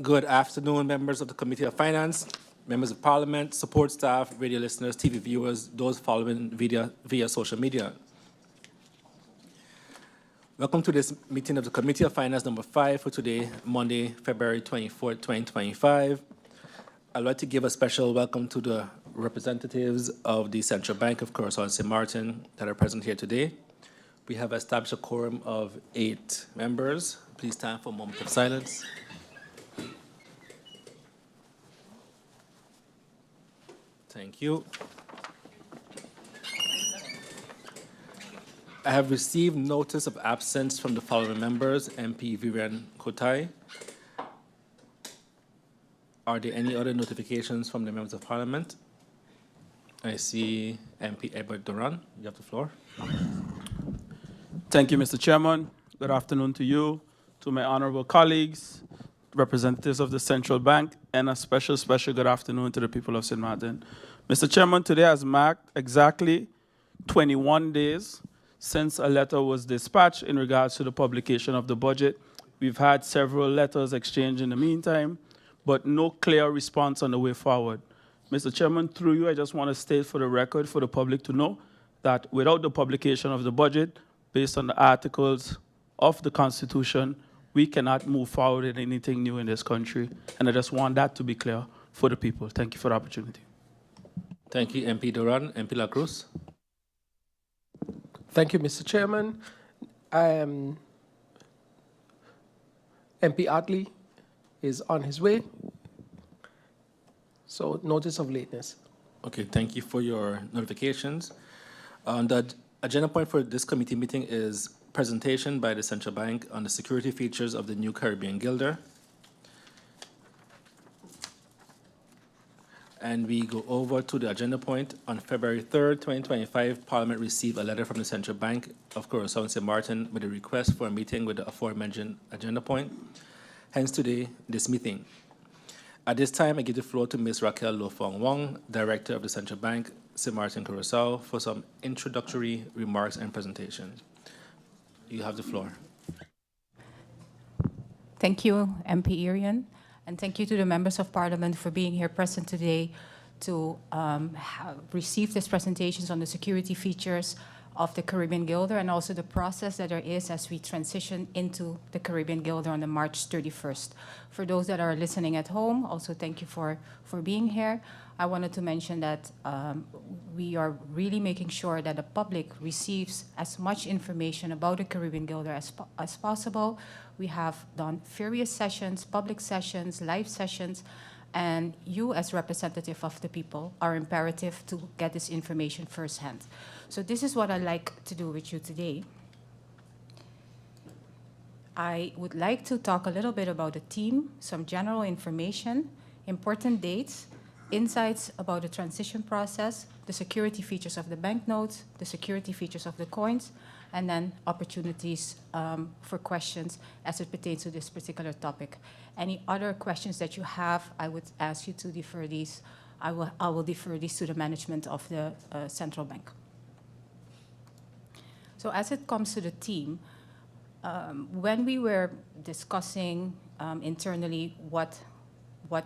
Good afternoon, members of the Committee of Finance, members of Parliament, support staff, radio listeners, TV viewers, those following via social media. Welcome to this meeting of the Committee of Finance number 5 for today, Monday, February 24, 2025. I'd like to give a special welcome to the representatives of the Central Bank of Curaçao and St. Martin that are present here today. We have established a quorum of 8 members. Please stand for a moment of silence. Thank you. I have received notice of absence from the following members: MP Vivian Kotai. Are there any other notifications from the members of Parliament? I see MP Edward Duran. You have the floor. Thank you, Mr. Chairman. Good afternoon to you, to my honorable colleagues, representatives of the Central Bank, and a special good afternoon to the people of St. Martin. Mr. Chairman, today has marked exactly 21 days since a letter was dispatched in regards to the publication of the budget. We've had several letters exchanged in the meantime, but no clear response on the way forward. Mr. Chairman, through you, I just want to state for the record, for the public to know, that without the publication of the budget, based on the articles of the Constitution, we cannot move forward in anything new in this country. And I just want that to be clear for the people. Thank you for the opportunity. Thank you, MP Duran. MP La Cruz. Thank you, Mr. Chairman. MP Atley is on his way, so notice of lateness. Okay, thank you for your notifications. The agenda point for this committee meeting is presentation by the Central Bank on the security features of the new Caribbean Guilder. And we go over to the agenda point. On February 3rd, 2025, Parliament received a letter from the Central Bank of Curaçao and St. Martin with a request for a meeting with the aforementioned agenda point. Hence today, this meeting. At this time, I give the floor to Ms. Raquel Lofong Wong, Director of the Central Bank, St. Martin, Curaçao, for some introductory remarks and presentation. You have the floor. Thank you, MP Irian, and thank you to the members of Parliament for being here present today to receive these presentations on the security features of the Caribbean Guilder and also the process that there is as we transition into the Caribbean Guilder on the March 31st. For those that are listening at home, also thank you for being here. I wanted to mention that we are really making sure that the public receives as much information about the Caribbean Guilder as possible. We have done various sessions, public sessions, live sessions, and you as representative of the people are imperative to get this information firsthand. So this is what I'd like to do with you today. I would like to talk a little bit about the team, some general information, important dates, insights about the transition process, the security features of the banknotes, the security features of the coins, and then opportunities for questions as it pertains to this particular topic. Any other questions that you have, I would ask you to defer these. I will defer these to the management of the Central Bank. So as it comes to the team, when we were discussing internally what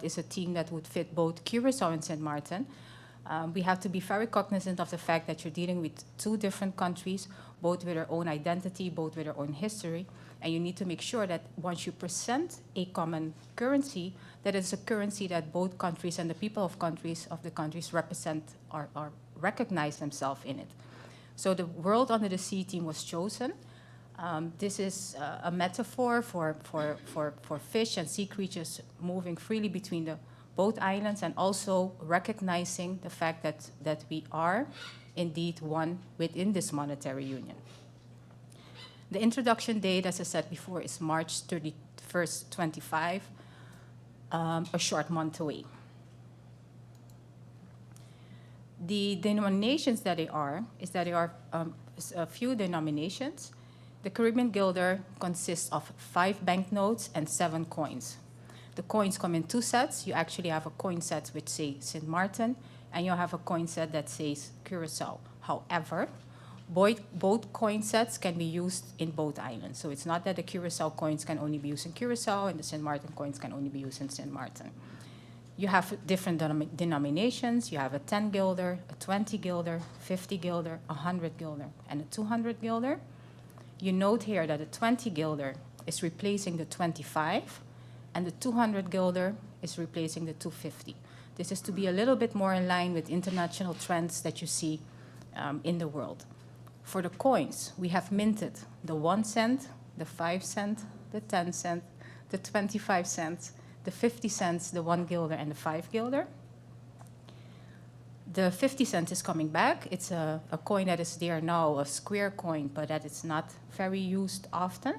is a team that would fit both Curaçao and St. Martin, we have to be very cognizant of the fact that you're dealing with 2 different countries, both with their own identity, both with their own history, and you need to make sure that once you present a common currency, that it's a currency that both countries and the people of the countries represent or recognize themselves in it. So the World Under the Sea team was chosen. This is a metaphor for fish and sea creatures moving freely between both islands, and also recognizing the fact that we are indeed one within this monetary union. The introduction date, as I said before, is March 31st, 25, a short month away. The denominations that they are a few denominations. The Caribbean Guilder consists of 5 banknotes and 7 coins. The coins come in 2 sets. You actually have a coin set which says St. Martin, and you have a coin set that says Curaçao. However, Both coin sets can be used in both islands. So it's not that the Curacao coins can only be used in Curacao and the St. Martin coins can only be used in St. Martin. You have different denominations. You have a 10 guilder, a 20 guilder, 50 guilder, 100 guilder, and a 200 guilder. You note here that the 20 guilder is replacing the 25, and the 200 guilder is replacing the 250. This is to be a little bit more in line with international trends that you see in the world. For the coins, we have minted the 1 cent, the 5 cent, the 10 cent, the 25 cents, the 50 cents, the 1 guilder, and the 5 guilder. The 50 cent is coming back. It's a coin that is there now, a square coin, but that is not very used often.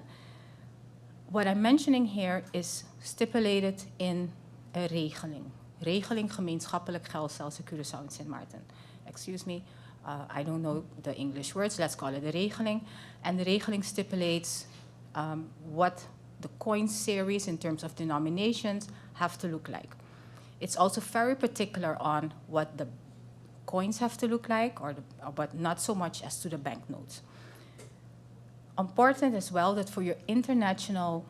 What I'm mentioning here is stipulated in a regeling. Regeling gemeenschappelijk geldstelsel Curaçao en St. Martin. Excuse me, I don't know the English words. Let's call it a regeling. And the regeling stipulates what the coin series in terms of denominations have to look like. It's also very particular on what the coins have to look like, but not so much as to the banknotes. Important as well that for your international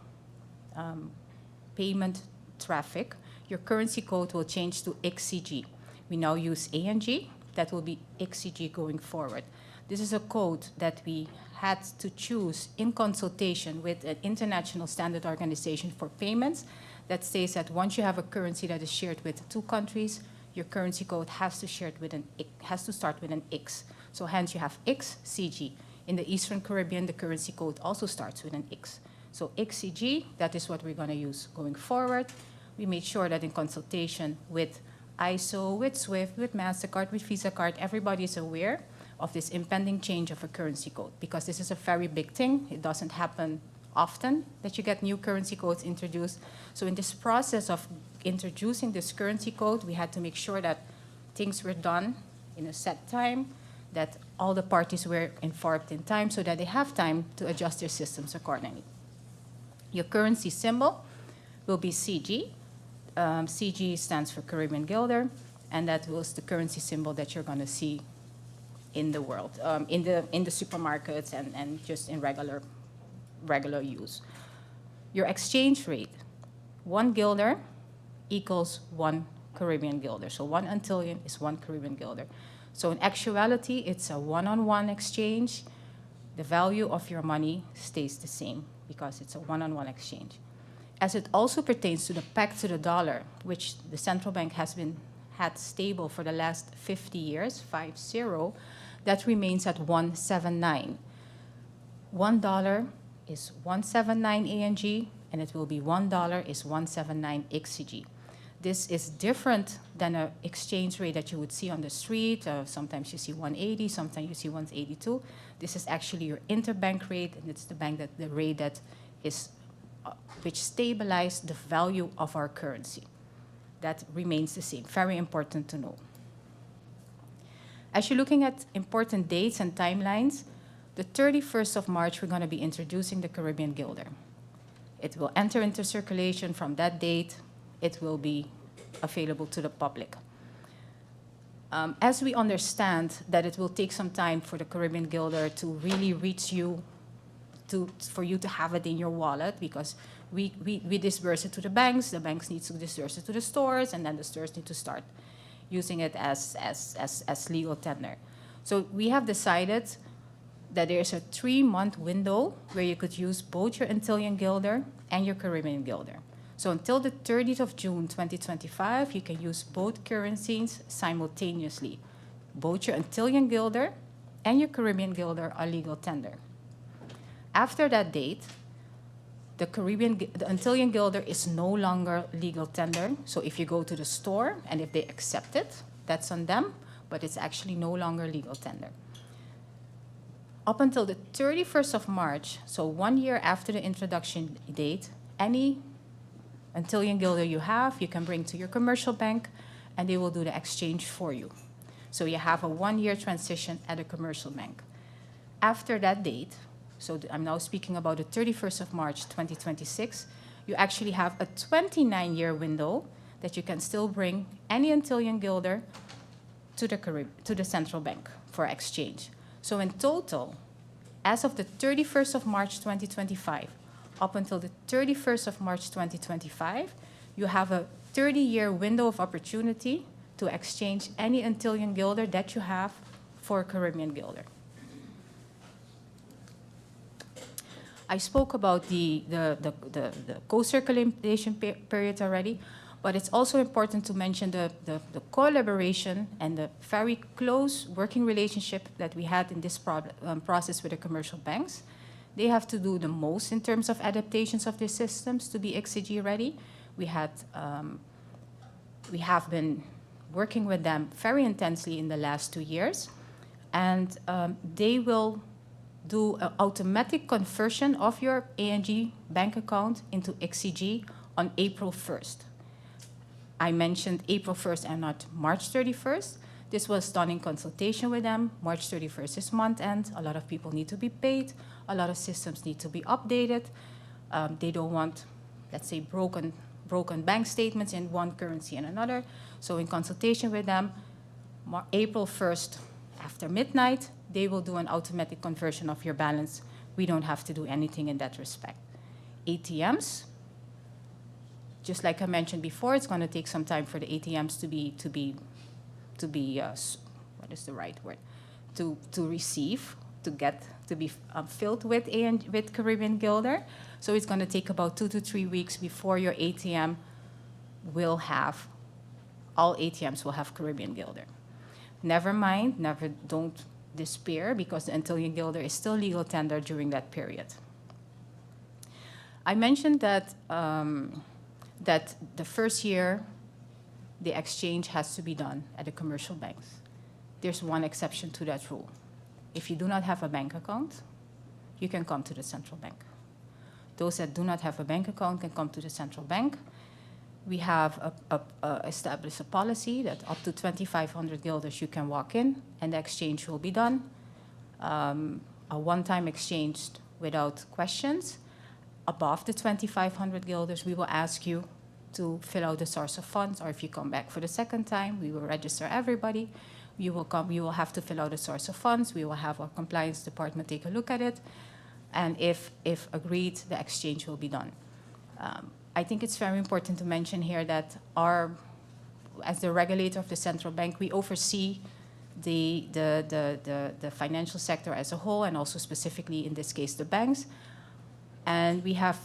payment traffic, your currency code will change to XCG. We now use ANG. That will be XCG going forward. This is a code that we had to choose in consultation with an international standard organization for payments that states that once you have a currency that is shared with 2 countries, your currency code has to start with an X. So hence you have XCG. In the Eastern Caribbean, the currency code also starts with an X. So XCG, that is what we're going to use going forward. We made sure that in consultation with ISO, with SWIFT, with MasterCard, with Visa card, everybody is aware of this impending change of a currency code because this is a very big thing. It doesn't happen often that you get new currency codes introduced. So in this process of introducing this currency code, we had to make sure that things were done in a set time, that all the parties were informed in time so that they have time to adjust their systems accordingly. Your currency symbol will be CG. CG stands for Caribbean Guilder, and that was the currency symbol that you're going to see in the world, in the supermarkets and just in regular use. Your exchange rate, 1 guilder equals 1 Caribbean guilder. So 1 Antillean is 1 Caribbean guilder. So in actuality, it's a one-on-one exchange. The value of your money stays the same because it's a one-on-one exchange. As it also pertains to the peg to the dollar, which the central bank has had stable for the last 50 years, 50, that remains at 179. $1 is 179 ANG, and it will be $1 is 179 XCG. This is different than an exchange rate that you would see on the street. Sometimes you see 180, sometimes you see 182. This is actually your interbank rate, and it's the rate that is which stabilizes the value of our currency. That remains the same. Very important to know. As you're looking at important dates and timelines, the 31st of March, we're going to be introducing the Caribbean Guilder. It will enter into circulation from that date. It will be available to the public. As we understand that it will take some time for the Caribbean Guilder to really reach you, for you to have it in your wallet, because we disperse it to the banks need to disperse it to the stores, and then the stores need to start using it as legal tender. So we have decided that there's a 3-month window where you could use both your Antillean Guilder and your Caribbean Guilder. So until the 30th of June 2025, you can use both currencies simultaneously. Both your Antillean Guilder and your Caribbean Guilder are legal tender. After that date, the Antillean Guilder is no longer legal tender. So if you go to the store and if they accept it, that's on them, but it's actually no longer legal tender. Up until the 31st of March, so 1 year after the introduction date, any Antillean Guilder you have, you can bring to your commercial bank, and they will do the exchange for you. So you have a 1-year transition at a commercial bank. After that date, so I'm now speaking about the 31st of March 2026, you actually have a 29-year window that you can still bring any Antillean Guilder to the central bank for exchange. So in total, as of the 31st of March 2025, up until the 31st of March 2025, you have a 30-year window of opportunity to exchange any Antillean guilder that you have for a Caribbean guilder. I spoke about the co-circulation period already, but it's also important to mention the collaboration and the very close working relationship that we had in this process with the commercial banks. They have to do the most in terms of adaptations of their systems to be XCG ready. We have been working with them very intensely in the last 2 years, and they will do an automatic conversion of your ANG bank account into XCG on April 1st. I mentioned April 1st and not March 31st. This was done in consultation with them. March 31st is month end. A lot of people need to be paid. A lot of systems need to be updated. They don't want, let's say, broken bank statements in one currency and another. So in consultation with them, April 1st, after midnight, they will do an automatic conversion of your balance. We don't have to do anything in that respect. ATMs, just like I mentioned before, it's going to take some time for the ATMs to be what is the right word? To receive, to be filled with Caribbean Guilder. So it's going to take about 2 to 3 weeks before your ATM will have, all ATMs will have Caribbean Guilder. Never mind, don't despair, because the Antillean Guilder is still legal tender during that period. I mentioned that that the first year, the exchange has to be done at the commercial banks. There's one exception to that rule. If you do not have a bank account, you can come to the central bank. Those that do not have a bank account can come to the central bank. We have established a policy that up to 2,500 guilders you can walk in, and the exchange will be done. A one-time exchange without questions. Above the 2,500 guilders, we will ask you to fill out the source of funds, or if you come back for the second time, we will register everybody. You will have to fill out the source of funds. We will have our compliance department take a look at it. And if agreed, the exchange will be done. I think it's very important to mention here that as the regulator of the central bank, we oversee the financial sector as a whole, and also specifically in this case the banks. And we have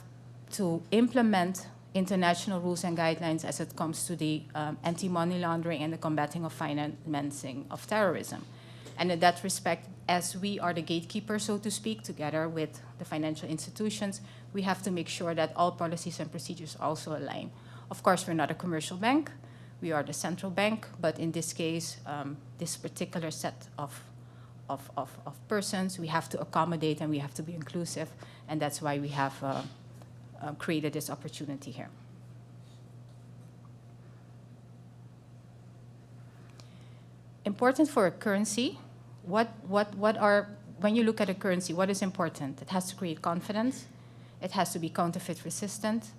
to implement international rules and guidelines as it comes to the anti-money laundering and the combating of financing of terrorism. And in that respect, as we are the gatekeeper, so to speak, together with the financial institutions, we have to make sure that all policies and procedures also align. Of course, we're not a commercial bank. We are the central bank, but in this case, this particular set of persons, we have to accommodate and we have to be inclusive, and that's why we have created this opportunity here. Important for a currency, when you look at a currency, what is important? It has to create confidence. It has to be counterfeit resistant.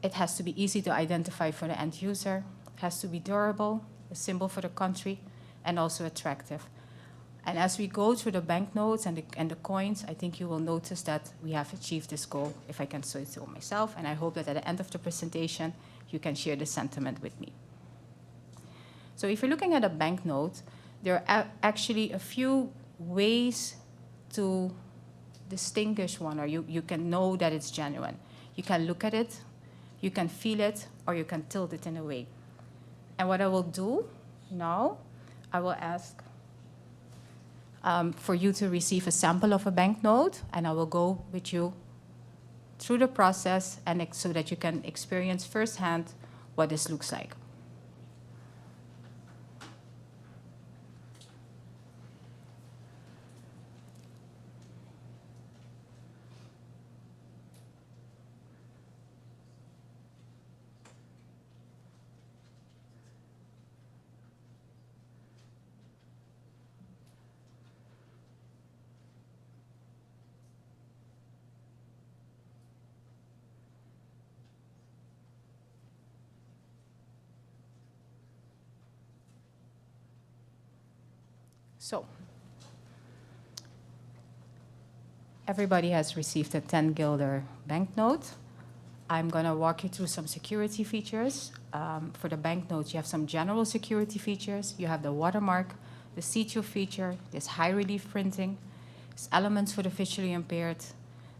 It has to be easy to identify for the end user. It has to be durable, a symbol for the country, and also attractive. And as we go through the banknotes and the coins, I think you will notice that we have achieved this goal, if I can say so myself, and I hope that at the end of the presentation, you can share the sentiment with me. So if you're looking at a banknote, there are actually a few ways to distinguish one, or you can know that it's genuine. You can look at it, you can feel it, or you can tilt it in a way. And what I will do now, I will ask for you to receive a sample of a banknote, and I will go with you through the process and so that you can experience firsthand what this looks like. So, Everybody has received a 10 guilder banknote. I'm going to walk you through some security features. For the banknotes, you have some general security features. You have the watermark, the see-through feature, there's high relief printing, there's elements for the visually impaired,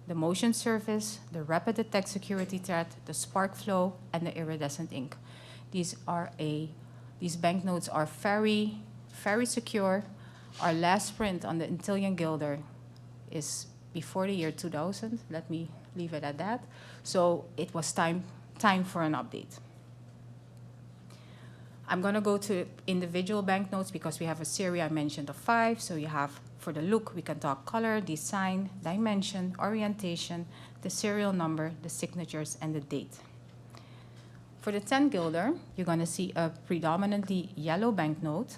the motion surface, the rapid detect security threat, the spark flow, and the iridescent ink. These banknotes are very, very secure. Our last print on the Antillian guilder is before the year 2000. Let me leave it at that. So it was time for an update. I'm going to go to individual banknotes because we have a series I mentioned of 5. So you have, for the look, we can talk color, design, dimension, orientation, the serial number, the signatures, and the date. For the 10 guilder, you're going to see a predominantly yellow banknote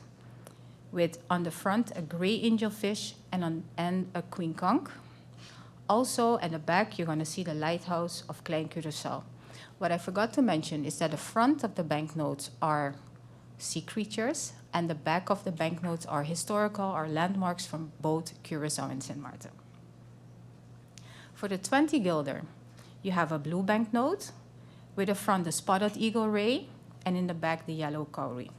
with on the front a gray angelfish and a queen conch. Also at the back, you're going to see the lighthouse of Klein Curaçao. What I forgot to mention is that the front of the banknotes are sea creatures, and the back of the banknotes are historical or landmarks from both Curaçao and Sint Maarten. For the 20 guilder, you have a blue banknote with the front the spotted eagle ray, and in the back the yellow cowrie.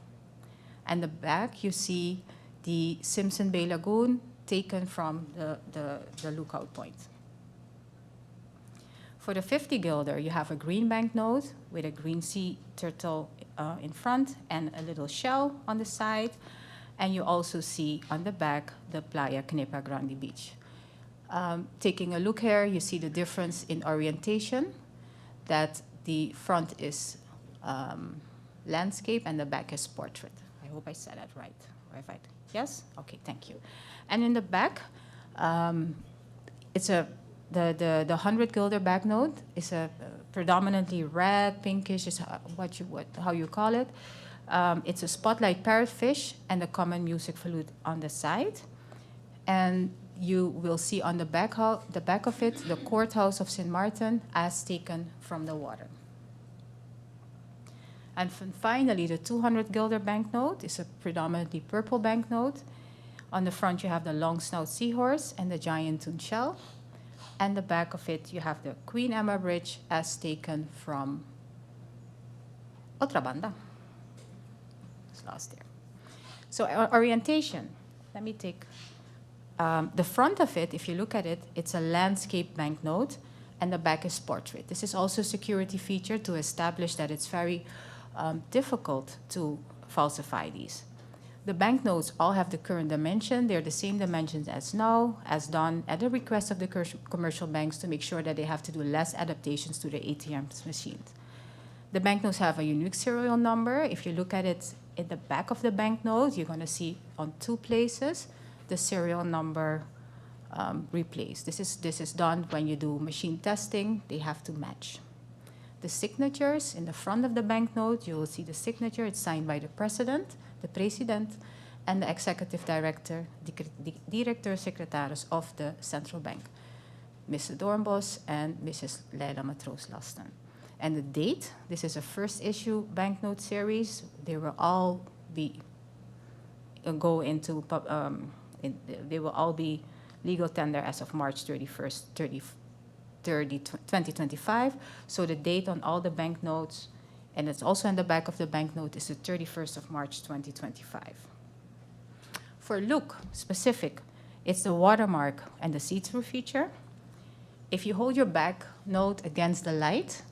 And the back you see the Simpson Bay Lagoon taken from the lookout point. For the 50 guilder, you have a green banknote with a green sea turtle in front and a little shell on the side. And you also see on the back the Playa Knipa Grande Beach. Taking a look here, you see the difference in orientation, that the front is landscape and the back is portrait. I hope I said that right. Yes? Okay, thank you. And in the back, it's the 100 guilder banknote is a predominantly red, pinkish, is how you call it. It's a spotlight parrotfish and a common music flute on the side. And you will see on the back of it the courthouse of Sint Maarten as taken from the water. And finally, the 200 guilder banknote is a predominantly purple banknote. On the front, you have the long snout seahorse and the giant tune shell. And the back of it, you have the Queen Emma Bridge as taken from Otra Banda. It's lost there. So orientation. Let me take the front of it. If you look at it, it's a landscape banknote, and the back is portrait. This is also a security feature to establish that it's very difficult to falsify these. The banknotes all have the current dimension. They're the same dimensions as now, as done at the request of the commercial banks to make sure that they have to do less adaptations to the ATM machines. The banknotes have a unique serial number. If you look at it in the back of the banknote, you're going to see on 2 places the serial number replaced. This is done when you do machine testing. They have to match. The signatures in the front of the banknote, you will see the signature. It's signed by the president, and the executive director, directeur-secretaris of the central bank, Mr. Doornbos and Mrs. Leila Matroos-Lasten. And the date, this is a first issue banknote series. They will all be they will all be legal tender as of March 31st, 2025. So the date on all the banknotes, and it's also on the back of the banknote, is the 31st of March 2025. For look specific, it's the watermark and the see-through feature. If you hold your banknote against the light,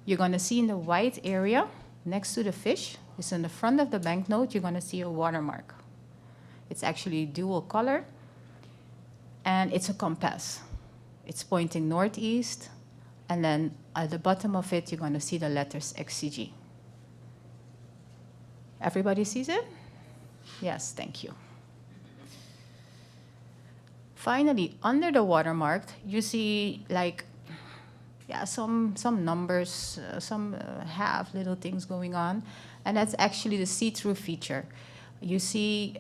you're going to see in the white area next to the fish, it's in the front of the banknote, you're going to see a watermark. It's actually dual color, and it's a compass. It's pointing northeast, and then at the bottom of it, you're going to see the letters XCG. Everybody sees it? Yes, thank you. Finally, under the watermark, you see some numbers, some have little things going on, and that's actually the see-through feature. You see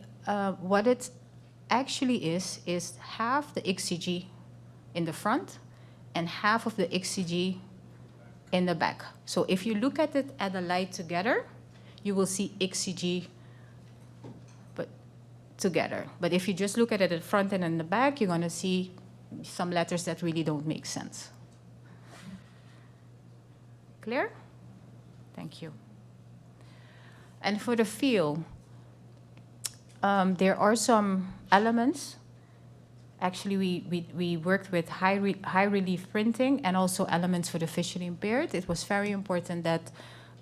what it actually is half the XCG in the front and half of the XCG in the back. So if you look at it at the light together, you will see XCG but together. But if you just look at it at the front and in the back, you're going to see some letters that really don't make sense. Clear? Thank you. And for the feel, there are some elements. Actually, we worked with high relief printing and also elements for the visually impaired. It was very important that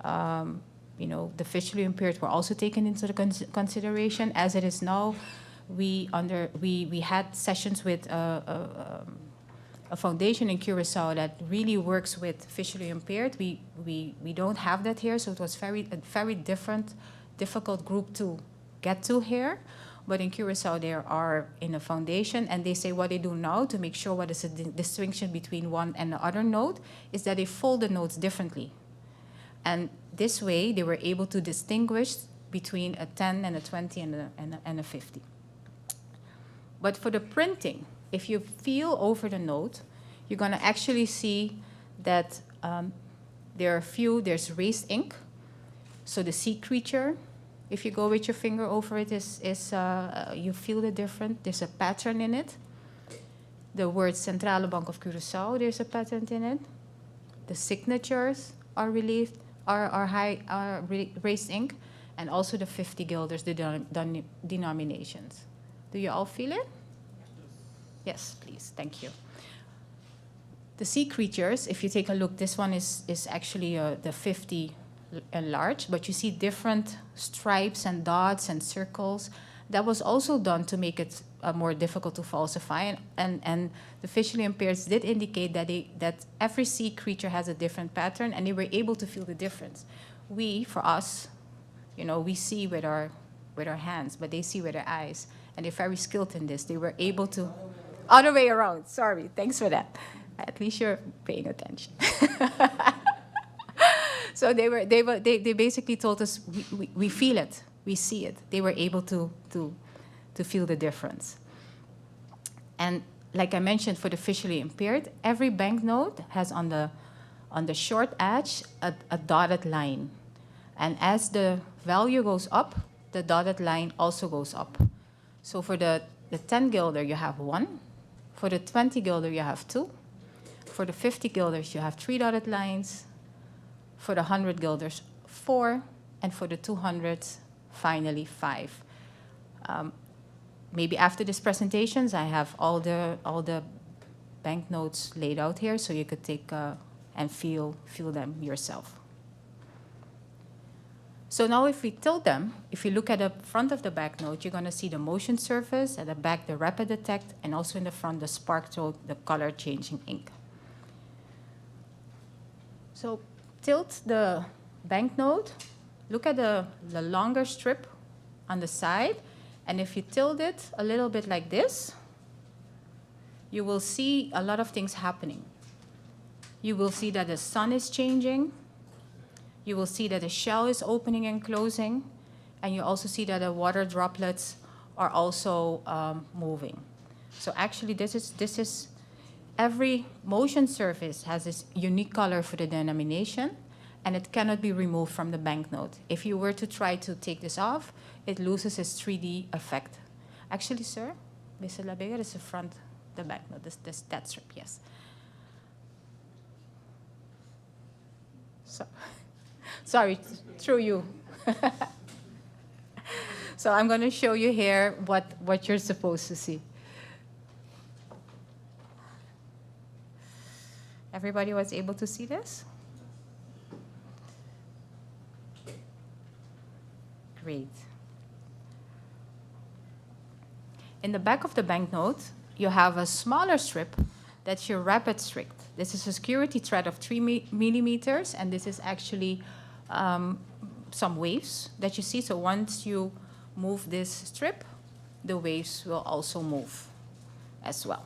the visually impaired were also taken into the consideration. As it is now, we had sessions with a foundation in Curacao that really works with visually impaired. We don't have that here, so it was a very difficult group to get to here. But in Curacao, they are in a foundation, and they say what they do now to make sure what is the distinction between one and the other note is that they fold the notes differently. And this way, they were able to distinguish between a 10 and a 20 and a 50. But for the printing, if you feel over the note, you're going to actually see that there's raised ink. So the sea creature, if you go with your finger over it, you feel the difference. There's a pattern in it. The word Centrale Bank of Curaçao, there's a pattern in it. The signatures are relieved, are raised ink, and also the 50 guilders, the denominations. Do you all feel it? Yes, please. Thank you. The sea creatures, if you take a look, this one is actually the 50 enlarged, but you see different stripes and dots and circles. That was also done to make it more difficult to falsify. And the visually impaired did indicate that every sea creature has a different pattern, and they were able to feel the difference. For us, we see with our hands, but they see with their eyes, and they're very skilled in this. They were able to, other way around. Sorry, thanks for that. At least you're paying attention. So they basically told us we feel it, we see it. They were able to feel the difference. And like I mentioned, for the visually impaired, every banknote has on the short edge a dotted line, and as the value goes up, the dotted line also goes up. So for the 10 guilder, you have 1. For the 20 guilder, you have 2. For the 50 guilders, you have 3 dotted lines. For the 100 guilders, 4, and for the 200s, finally 5. Maybe after these presentations, I have all the banknotes laid out here, so you could take and feel them yourself. So now, if we tilt them, if you look at the front of the banknote, you're going to see the motion surface, at the back the rapid detect, and also in the front the spark throat, the color changing ink. So tilt the banknote, look at the longer strip on the side, and if you tilt it a little bit like this, you will see a lot of things happening. You will see that the sun is changing. You will see that the shell is opening and closing, and you also see that the water droplets are also moving. So actually, this is every motion surface has this unique color for the denomination, and it cannot be removed from the banknote. If you were to try to take this off, it loses its 3D effect. Actually, sir, Mr. Labega, this is the front, the banknote, that strip, yes. So, sorry, through you. So I'm going to show you here what you're supposed to see. Everybody was able to see this? Great. In the back of the banknote, you have a smaller strip that's your rapid strip. This is a security thread of 3 millimeters, and this is actually some waves that you see. So once you move this strip, the waves will also move as well.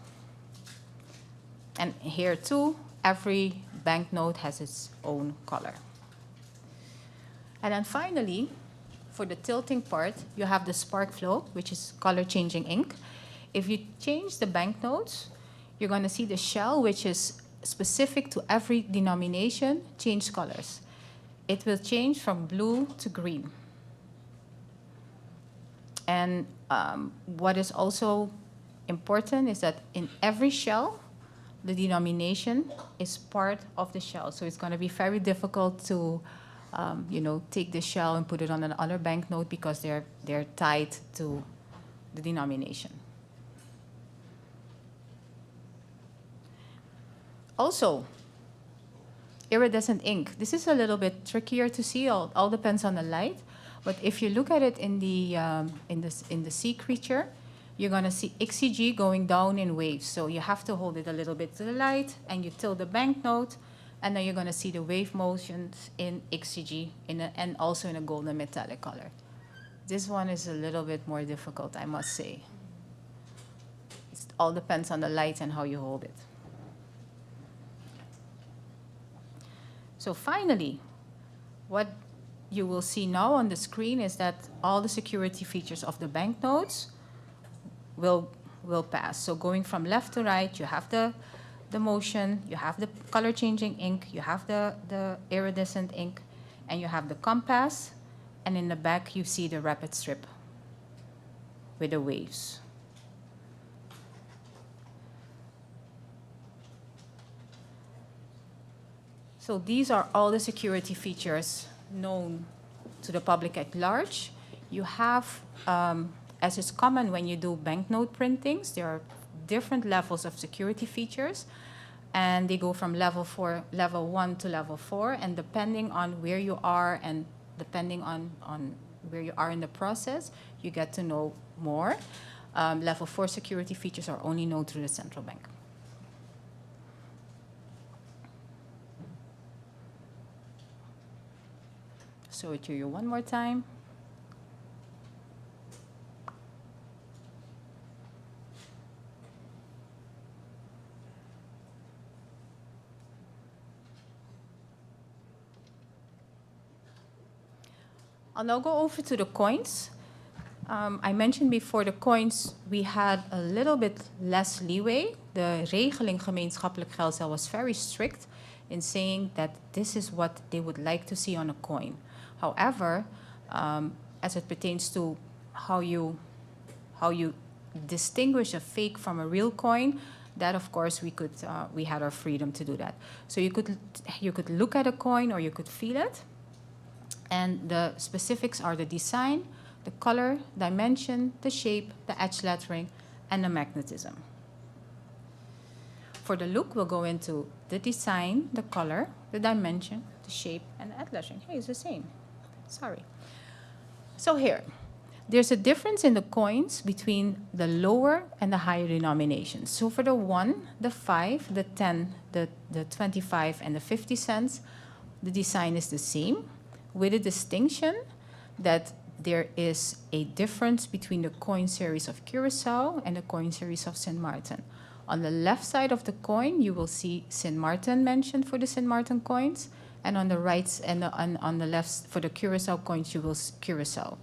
And here too, every banknote has its own color. And then finally, for the tilting part, you have the spark flow, which is color-changing ink. If you change the banknotes, you're going to see the shell, which is specific to every denomination, change colors. It will change from blue to green. And what is also important is that in every shell, the denomination is part of the shell. So it's going to be very difficult to, take the shell and put it on another banknote because they're tied to the denomination. Also, iridescent ink. This is a little bit trickier to see. All depends on the light. But if you look at it in the sea creature, you're going to see XCG going down in waves. So you have to hold it a little bit to the light, and you tilt the banknote, and then you're going to see the wave motions in XCG and also in a golden metallic color. This one is a little bit more difficult, I must say. It all depends on the light and how you hold it. So finally, what you will see now on the screen is that all the security features of the banknotes will pass. So going from left to right, you have the motion, you have the color changing ink, you have the iridescent ink, and you have the compass, and in the back you see the rapid strip with the waves. So these are all the security features known to the public at large. You have, as is common when you do banknote printings, there are different levels of security features, and they go from level 1 to level 4, and depending on where you are and depending on where you are in the process, you get to know more. Level 4 security features are only known through the central bank. Show it to you one more time. I'll now go over to the coins. I mentioned before the coins, we had a little bit less leeway. The regeling gemeenschappelijk geldstel was very strict in saying that this is what they would like to see on a coin. However, as it pertains to how you distinguish a fake from a real coin, that of course we had our freedom to do that. So you could look at a coin or you could feel it, and the specifics are the design, the color, dimension, the shape, the edge lettering, and the magnetism. For the look, we'll go into the design, the color, the dimension, the shape, and the edge lettering. Hey, it's the same. Sorry. So here, there's a difference in the coins between the lower and the higher denominations. So for the 1, the 5, the 10, the 25, and the 50 cents, the design is the same, with a distinction that there is a difference between the coin series of Curaçao and the coin series of St. Martin. On the left side of the coin, you will see St. Martin mentioned for the St. Martin coins, and on the right and on the left for the Curaçao coins, you will see Curaçao.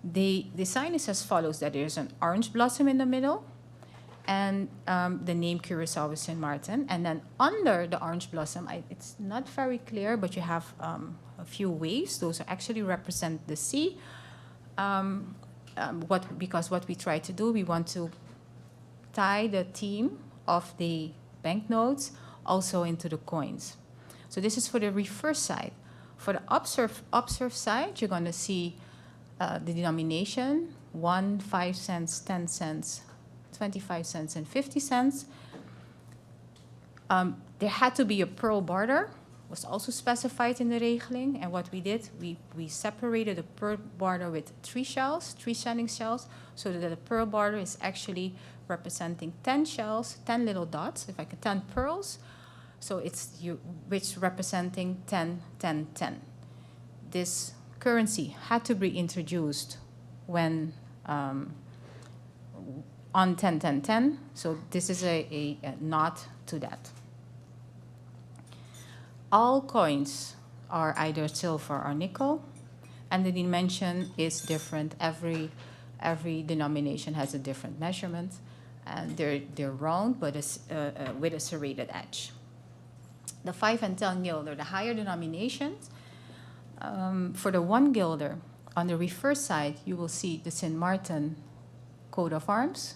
The design is as follows: that there's an orange blossom in the middle, and the name Curaçao is St. Martin. And then under the orange blossom, it's not very clear, but you have a few waves. Those actually represent the sea. Because what we try to do, we want to tie the theme of the banknotes also into the coins. So this is for the reverse side. For the observe side, you're going to see the denomination: 1, 5 cents, 10 cents, 25 cents, and 50 cents. There had to be a pearl border, was also specified in the regeling. And what we did, we separated the pearl border with 3 shells, 3 shining shells, so that the pearl border is actually representing 10 shells, 10 little dots, 10 pearls. So which representing 10, 10, 10. This currency had to be introduced when on 10, 10, 10. So this is a nod to that. All coins are either silver or nickel, and the dimension is different. Every denomination has a different measurement, and they're round, but with a serrated edge. The 5 and 10 guilder, the higher denominations. For the 1 guilder, on the reverse side, you will see the St. Martin coat of arms.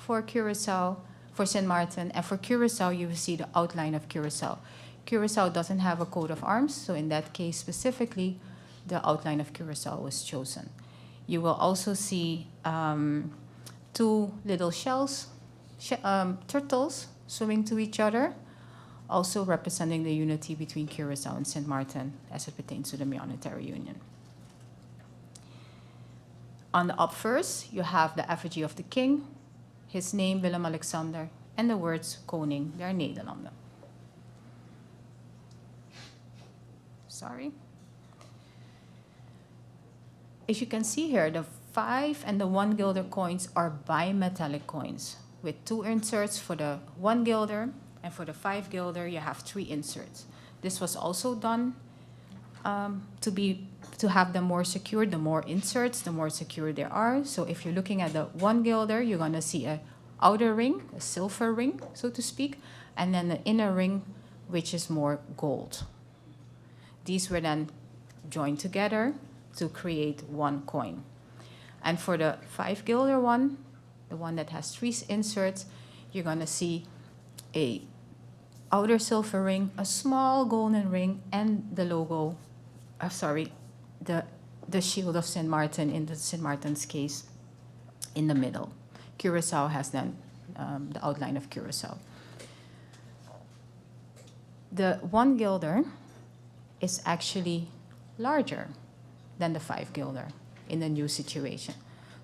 for Curacao, for St. Martin, and for Curacao, you will see the outline of Curacao. Curacao doesn't have a coat of arms, so in that case specifically, the outline of Curacao was chosen. You will also see two little shells, turtles swimming to each other, also representing the unity between Curacao and St. Martin as it pertains to the monetary union. On the obverse, you have the effigy of the king, his name Willem-Alexander, and the words Koning der Nederlanden. Sorry. As you can see here, the 5 and the 1 guilder coins are bimetallic coins with 2 inserts for the 1 guilder, and for the 5 guilder, you have 3 inserts. This was also done to have them more secure. The more inserts, the more secure they are. So if you're looking at the 1 guilder, you're going to see an outer ring, a silver ring, so to speak, and then the inner ring, which is more gold. These were then joined together to create 1 coin. And for the 5 guilder one, the one that has 3 inserts, you're going to see a outer silver ring, a small golden ring, and the logo, the shield of St. Martin in the St. Martin's case in the middle. Curacao has then the outline of Curacao. The 1 guilder is actually larger than the 5 guilder in the new situation.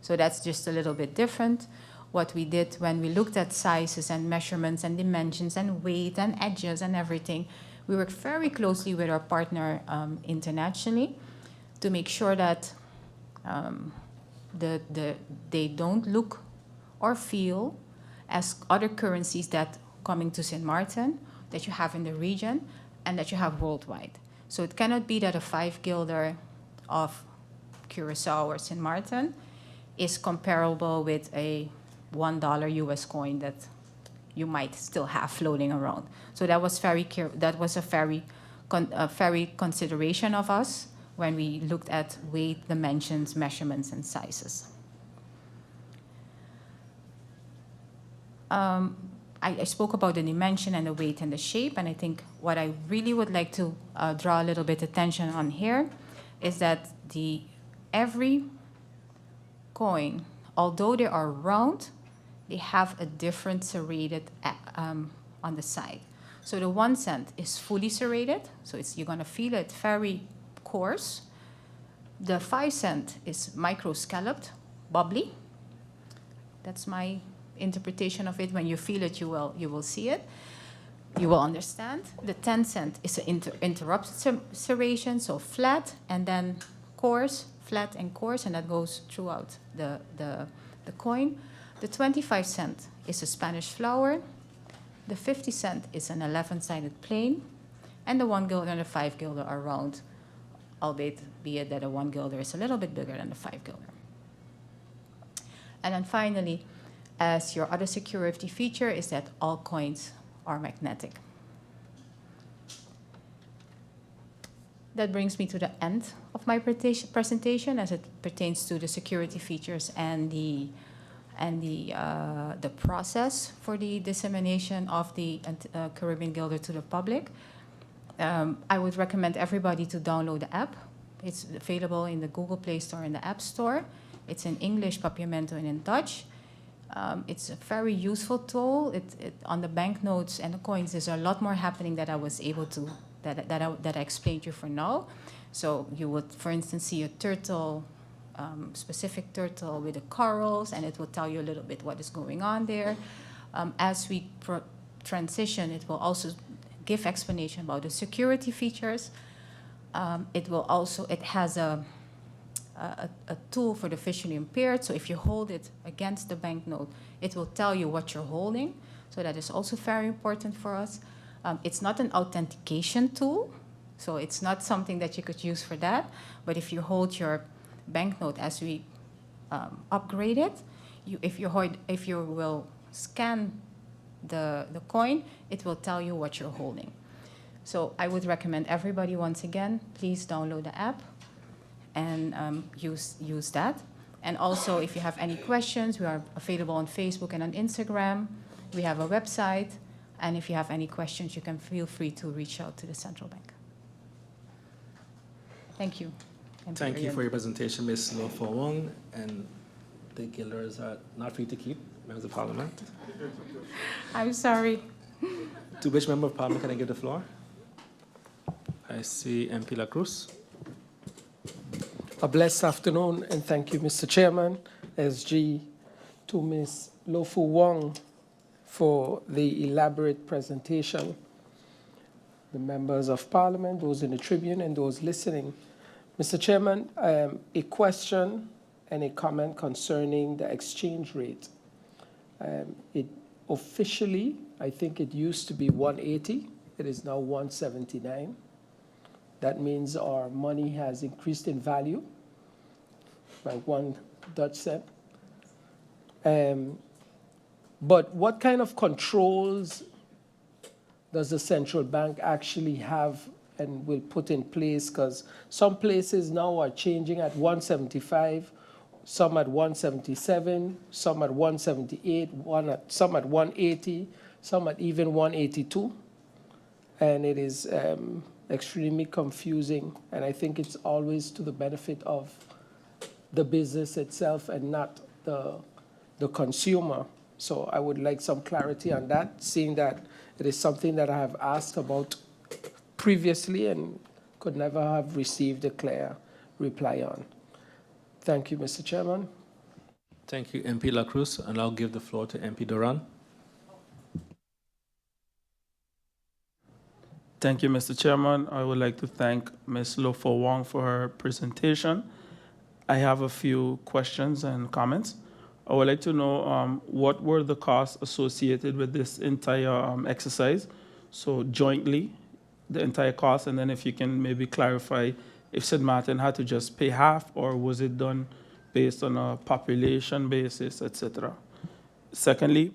So that's just a little bit different. What we did when we looked at sizes and measurements and dimensions and weight and edges and everything, we worked very closely with our partner internationally to make sure that they don't look or feel as other currencies that coming to St. Martin that you have in the region and that you have worldwide. So it cannot be that a 5 guilder of Curacao or St. Martin is comparable with a $1 US coin that you might still have floating around. So that was a very consideration of us when we looked at weight, dimensions, measurements, and sizes. I spoke about the dimension and the weight and the shape, and I think what I really would like to draw a little bit attention on here is that every coin, although they are round, they have a different serrated on the side. So the 1 cent is fully serrated, so you're going to feel it very coarse. The 5 cent is micro-scalloped, bubbly. That's my interpretation of it. When you feel it, you will see it. You will understand. The 10 cent is an interrupted serration, so flat and then coarse, flat and coarse, and that goes throughout the coin. The 25 cent is a Spanish flower. The 50 cent is an 11-sided plane. And the 1 guilder and the 5 guilder are round, albeit be it that a 1 guilder is a little bit bigger than the 5 guilder. And then finally, as your other security feature is that all coins are magnetic. That brings me to the end of my presentation as it pertains to the security features and the process for the dissemination of the Caribbean Guilder to the public. I would recommend everybody to download the app. It's available in the Google Play Store and the App Store. It's in English, Papiamento, and in Dutch. It's a very useful tool. On the banknotes and the coins, there's a lot more happening that I was able to, that I explained to you for now. So you would, for instance, see a turtle, specific turtle with the corals, and it will tell you a little bit what is going on there. As we transition, it will also give explanation about the security features. It has a tool for the visually impaired. So if you hold it against the banknote, it will tell you what you're holding. So that is also very important for us. It's not an authentication tool, so it's not something that you could use for that. But if you hold your banknote as we upgrade it, if you will scan the coin, it will tell you what you're holding. So I would recommend everybody, once again, please download the app and use that. And also, if you have any questions, we are available on Facebook and on Instagram. We have a website. And if you have any questions, you can feel free to reach out to the central bank. Thank you. MP Thank you Ariel. for your presentation, Ms. Lo Fo Wong, and the Gilders are not free to keep, members of Parliament. I'm sorry. To which member of Parliament can I give the floor? I see MP La Cruz. A blessed afternoon, and thank you, Mr. Chairman, SG, to Ms. Lo Fo Wong for the elaborate presentation, the members of Parliament, those in the Tribune, and those listening. Mr. Chairman, a question and a comment concerning the exchange rate. It officially, I think it used to be 180. It is now 179. That means our money has increased in value by 1 Dutch cent. But what kind of controls does the central bank actually have and will put in place? Because some places now are changing at 175, some at 177, some at 178, some at 180, some at even 182. And it is extremely confusing. And I think it's always to the benefit of the business itself and not the consumer. So I would like some clarity on that, seeing that it is something that I have asked about previously and could never have received a clear reply on. Thank you, Mr. Chairman. Thank you, MP La Cruz, and I'll give the floor to MP Duran. Thank you, Mr. Chairman. I would like to thank Ms. Lo Fo Wong for her presentation. I have a few questions and comments. I would like to know what were the costs associated with this entire exercise? So jointly, the entire cost, and then if you can maybe clarify if St. Martin had to just pay half, or was it done based on a population basis, etc. Secondly,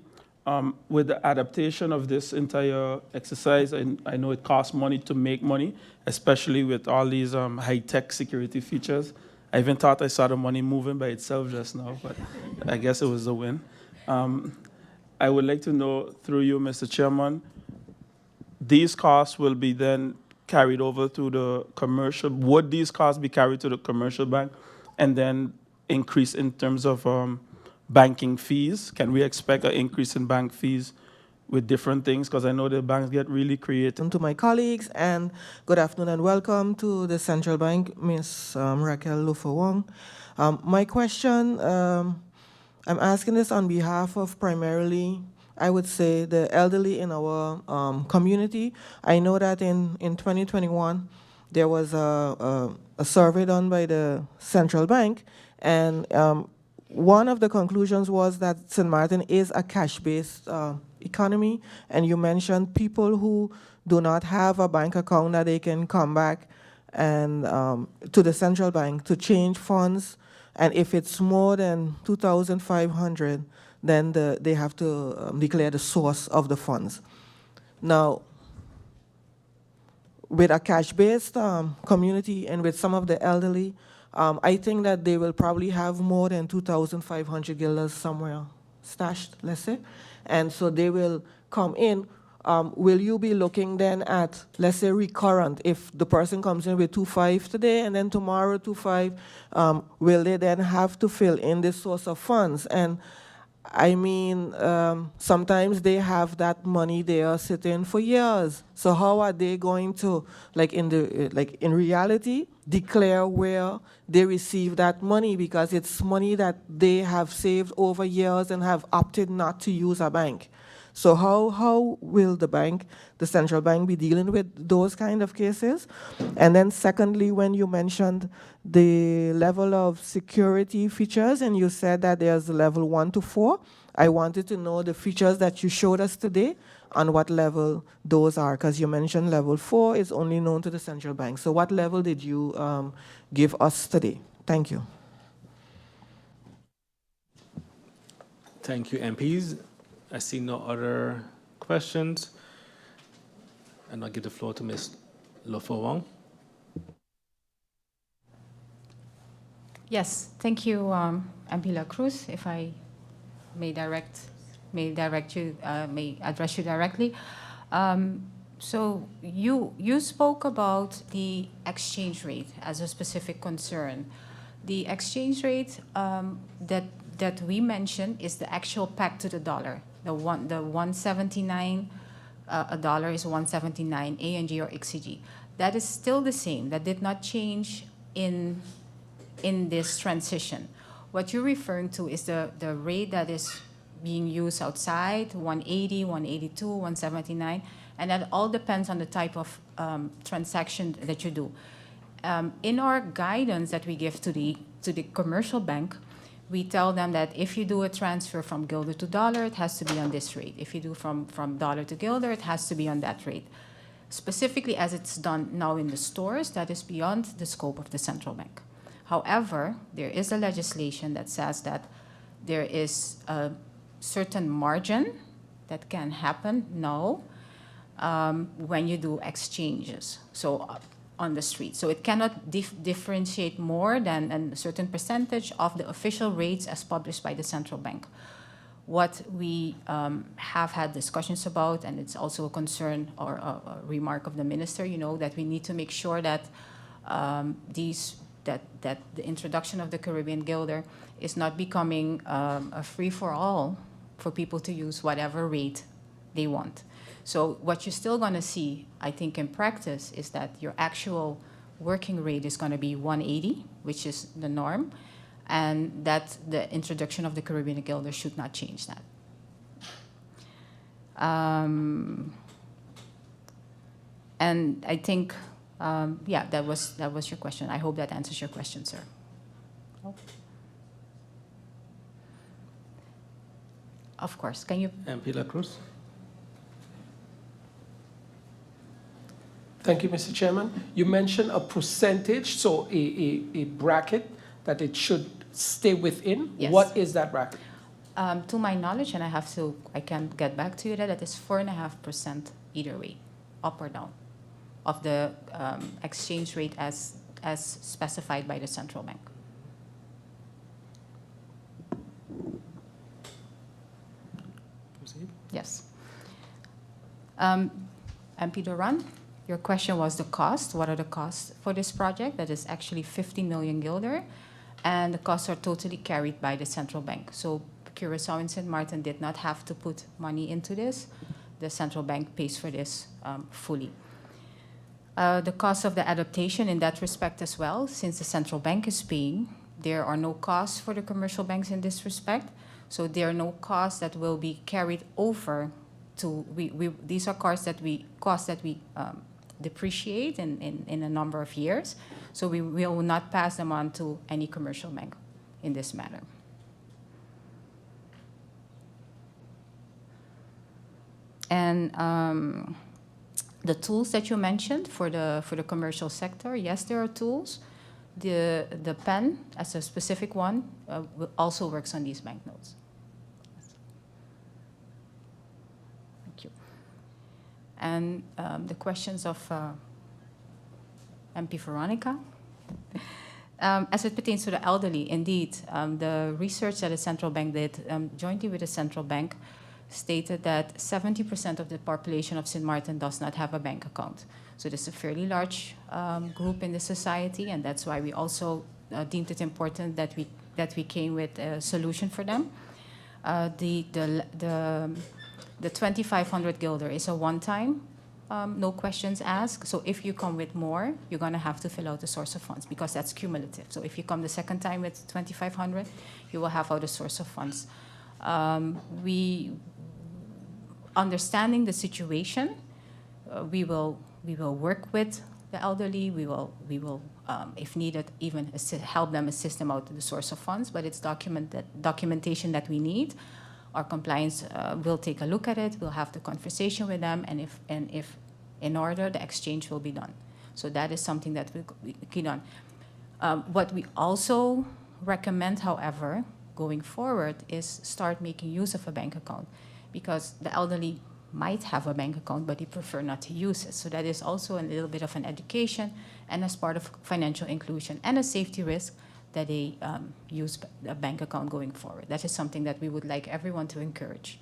with the adaptation of this entire exercise, and I know it costs money to make money, especially with all these high-tech security features. I even thought I saw the money moving by itself just now, but I guess it was a win. I would like to know, through you, Mr. Chairman, these costs will be then carried over to the commercial. Would these costs be carried to the commercial bank and then increase in terms of banking fees? Can we expect an increase in bank fees with different things? Because I know the banks get really creative. To my colleagues, and good afternoon and welcome to the Central Bank, Ms. Raquel Lo Fo Wong. My question, I'm asking this on behalf of primarily, I would say, the elderly in our community. I know that in 2021, there was a survey done by the Central Bank, and one of the conclusions was that St. Martin is a cash-based economy, and you mentioned people who do not have a bank account that they can come back and to the central bank to change funds, and if it's more than 2,500, then they have to declare the source of the funds. Now, with a cash-based community and with some of the elderly, I think that they will probably have more than 2,500 guilders somewhere stashed, let's say. And so they will come in. Will you be looking then at, let's say, recurrent? If the person comes in with 2.5 today and then tomorrow 2.5, will they then have to fill in this source of funds? And I mean, sometimes they have that money there sitting for years. So how are they going to, in reality, declare where they receive that money? Because it's money that they have saved over years and have opted not to use a bank. So how will the central bank be dealing with those kind of cases? And then secondly, when you mentioned the level of security features and you said that there's level 1 to 4, I wanted to know the features that you showed us today, on what level those are, because you mentioned level 4 is only known to the central bank. So what level did you give us today? Thank you. Thank you, MPs. I see no other questions. And I'll give the floor to Ms. Lo Fo Wong. Yes, thank you, MP La Cruz. If I may address you directly. So you spoke about the exchange rate as a specific concern. The exchange rate that we mentioned is the actual peg to the dollar. The 179, a dollar is 179 ANG or XCG. That is still the same. That did not change in this transition. What you're referring to is the rate that is being used outside, 180, 182, 179, and that all depends on the type of transaction that you do. In our guidance that we give to the commercial bank, we tell them that if you do a transfer from guilder to dollar, it has to be on this rate. If you do from dollar to guilder, it has to be on that rate. Specifically, as it's done now in the stores, that is beyond the scope of the central bank. However, there is a legislation that says that there is a certain margin that can happen now when you do exchanges, so on the street. So it cannot differentiate more than a certain percentage of the official rates as published by the central bank. What we have had discussions about, and it's also a concern or a remark of the minister, that we need to make sure that that the introduction of the Caribbean Guilder is not becoming a free-for-all for people to use whatever rate they want. So what you're still going to see, I think, in practice is that your actual working rate is going to be 180, which is the norm, and that the introduction of the Caribbean Guilder should not change that. And I think, yeah, that was your question. I hope that answers your question, sir. Oh. Of course. Can you? MP La Cruz? Thank you, Mr. Chairman. You mentioned a percentage, so a bracket that it should stay within. Yes. What is that bracket? To my knowledge, and I can get back to you that is 4.5% either way, up or down, of the exchange rate as specified by the central bank. Proceed. Yes. MP Duran, your question was the cost. What are the costs for this project? That is actually 50 million guilder, and the costs are totally carried by the central bank. So Curaçao and St. Martin did not have to put money into this. The central bank pays for this fully. The cost of the adaptation in that respect as well, since the central bank is paying, there are no costs for the commercial banks in this respect. So there are no costs that will be carried over to, these are costs that we depreciate in a number of years. So we will not pass them on to any commercial bank in this matter. And the tools that you mentioned for the commercial sector, yes, there are tools. The pen, as a specific one, also works on these banknotes. Thank you. And the questions of MP Veronica. As it pertains to the elderly, indeed, the research that the central bank did jointly with the central bank stated that 70% of the population of St. Martin does not have a bank account. So this is a fairly large group in the society, and that's why we also deemed it important that we came with a solution for them. The 2,500 guilder is a one-time, no questions asked. So if you come with more, you're going to have to fill out the source of funds because that's cumulative. So if you come the second time with 2,500, you will have out the source of funds. Understanding the situation, we will work with the elderly. We will, if needed, even help them, assist them out to the source of funds. But it's documentation that we need. Our compliance will take a look at it. We'll have the conversation with them, and if in order, the exchange will be done. So that is something that we'll be keen on. What we also recommend, however, going forward, is start making use of a bank account, because the elderly might have a bank account, but they prefer not to use it. So that is also a little bit of an education, and as part of financial inclusion and a safety risk, that they use a bank account going forward. That is something that we would like everyone to encourage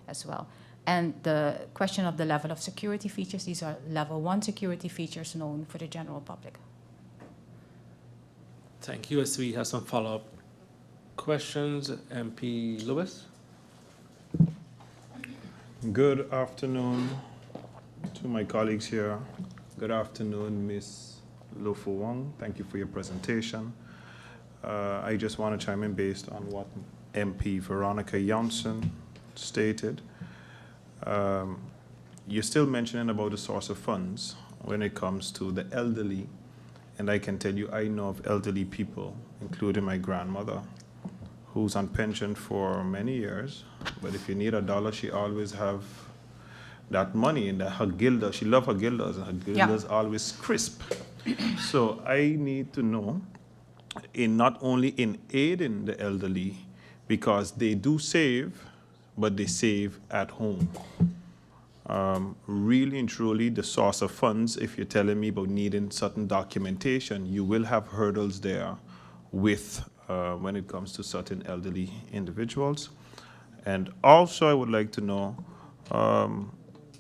as well. And the question of the level of security features, these are level 1 security features known for the general public. Thank you. As we have some follow-up questions, MP Lewis. Good afternoon to my colleagues here. Good afternoon, Ms. Lofu Wong. Thank you for your presentation. I just want to chime in based on what MP Veronica Janssen stated. You're still mentioning about the source of funds when it comes to the elderly. And I can tell you, I know of elderly people, including my grandmother, who's on pension for many years. But if you need a dollar, she always have that money in her gilda. She love her gildas, and her gildas always crisp. So I need to know, in not only in aiding the elderly, because they do save, but they save at home. Really and truly, the source of funds, if you're telling me about needing certain documentation, you will have hurdles there with when it comes to certain elderly individuals. And also, I would like to know,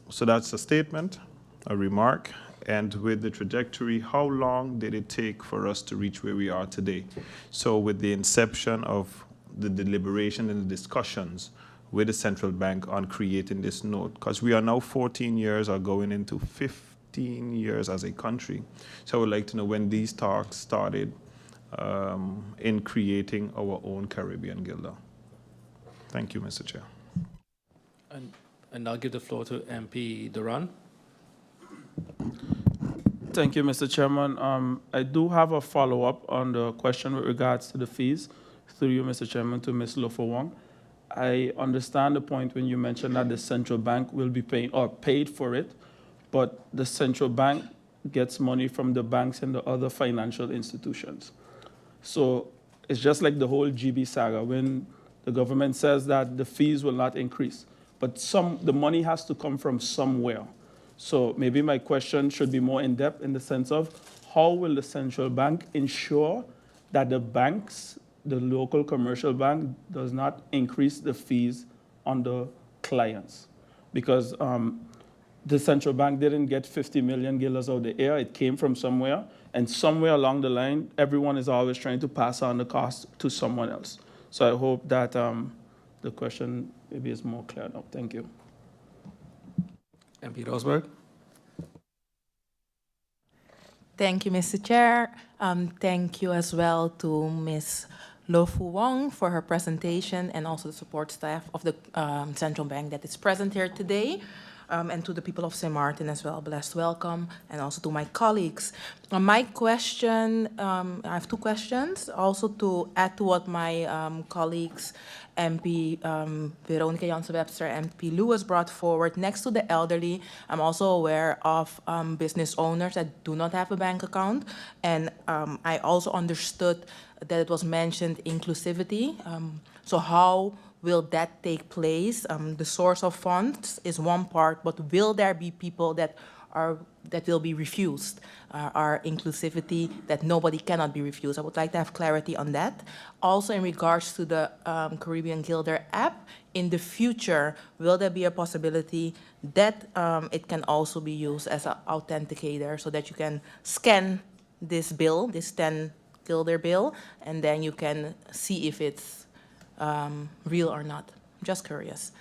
so that's a statement, a remark, and with the trajectory, how long did it take for us to reach where we are today? So with the inception of the deliberation and the discussions with the central bank on creating this note, because we are now 14 years or going into 15 years as a country. So I would like to know when these talks started in creating our own Caribbean Gilda. Thank you, Mr. Chair. And I'll give the floor to MP Duran. Thank you, Mr. Chairman. I do have a follow-up on the question with regards to the fees, through you, Mr. Chairman, to Ms. Lofu Wong. I understand the point when you mentioned that the central bank will be paying or paid for it, but the central bank gets money from the banks and the other financial institutions. So it's just like the whole GB saga when the government says that the fees will not increase, but the money has to come from somewhere. So maybe my question should be more in-depth in the sense of how will the central bank ensure that the banks, the local commercial bank, does not increase the fees on the clients? Because the central bank didn't get 50 million guilders out of the air. It came from somewhere. And somewhere along the line, everyone is always trying to pass on the cost to someone else. So I hope that the question maybe is more clear now. Thank you. MP Rosberg. Thank you, Mr. Chair. Thank you as well to Ms. Lofu Wong for her presentation and also the support staff of the Central Bank that is present here today. And to the people of St. Martin as well, blessed welcome, and also to my colleagues. My question, I have two questions, also to add to what my colleagues, MP Veronica Janssen-Webster and MP Lewis brought forward. Next to the elderly, I'm also aware of business owners that do not have a bank account, and I also understood that it was mentioned inclusivity. So how will that take place? The source of funds is one part, but will there be people that will be refused? Our inclusivity that nobody cannot be refused. I would like to have clarity on that. Also, in regards to the Caribbean Gilder app, in the future, will there be a possibility that it can also be used as an authenticator so that you can scan this bill, this 10 Gilder bill, and then you can see if it's real or not? I'm just curious.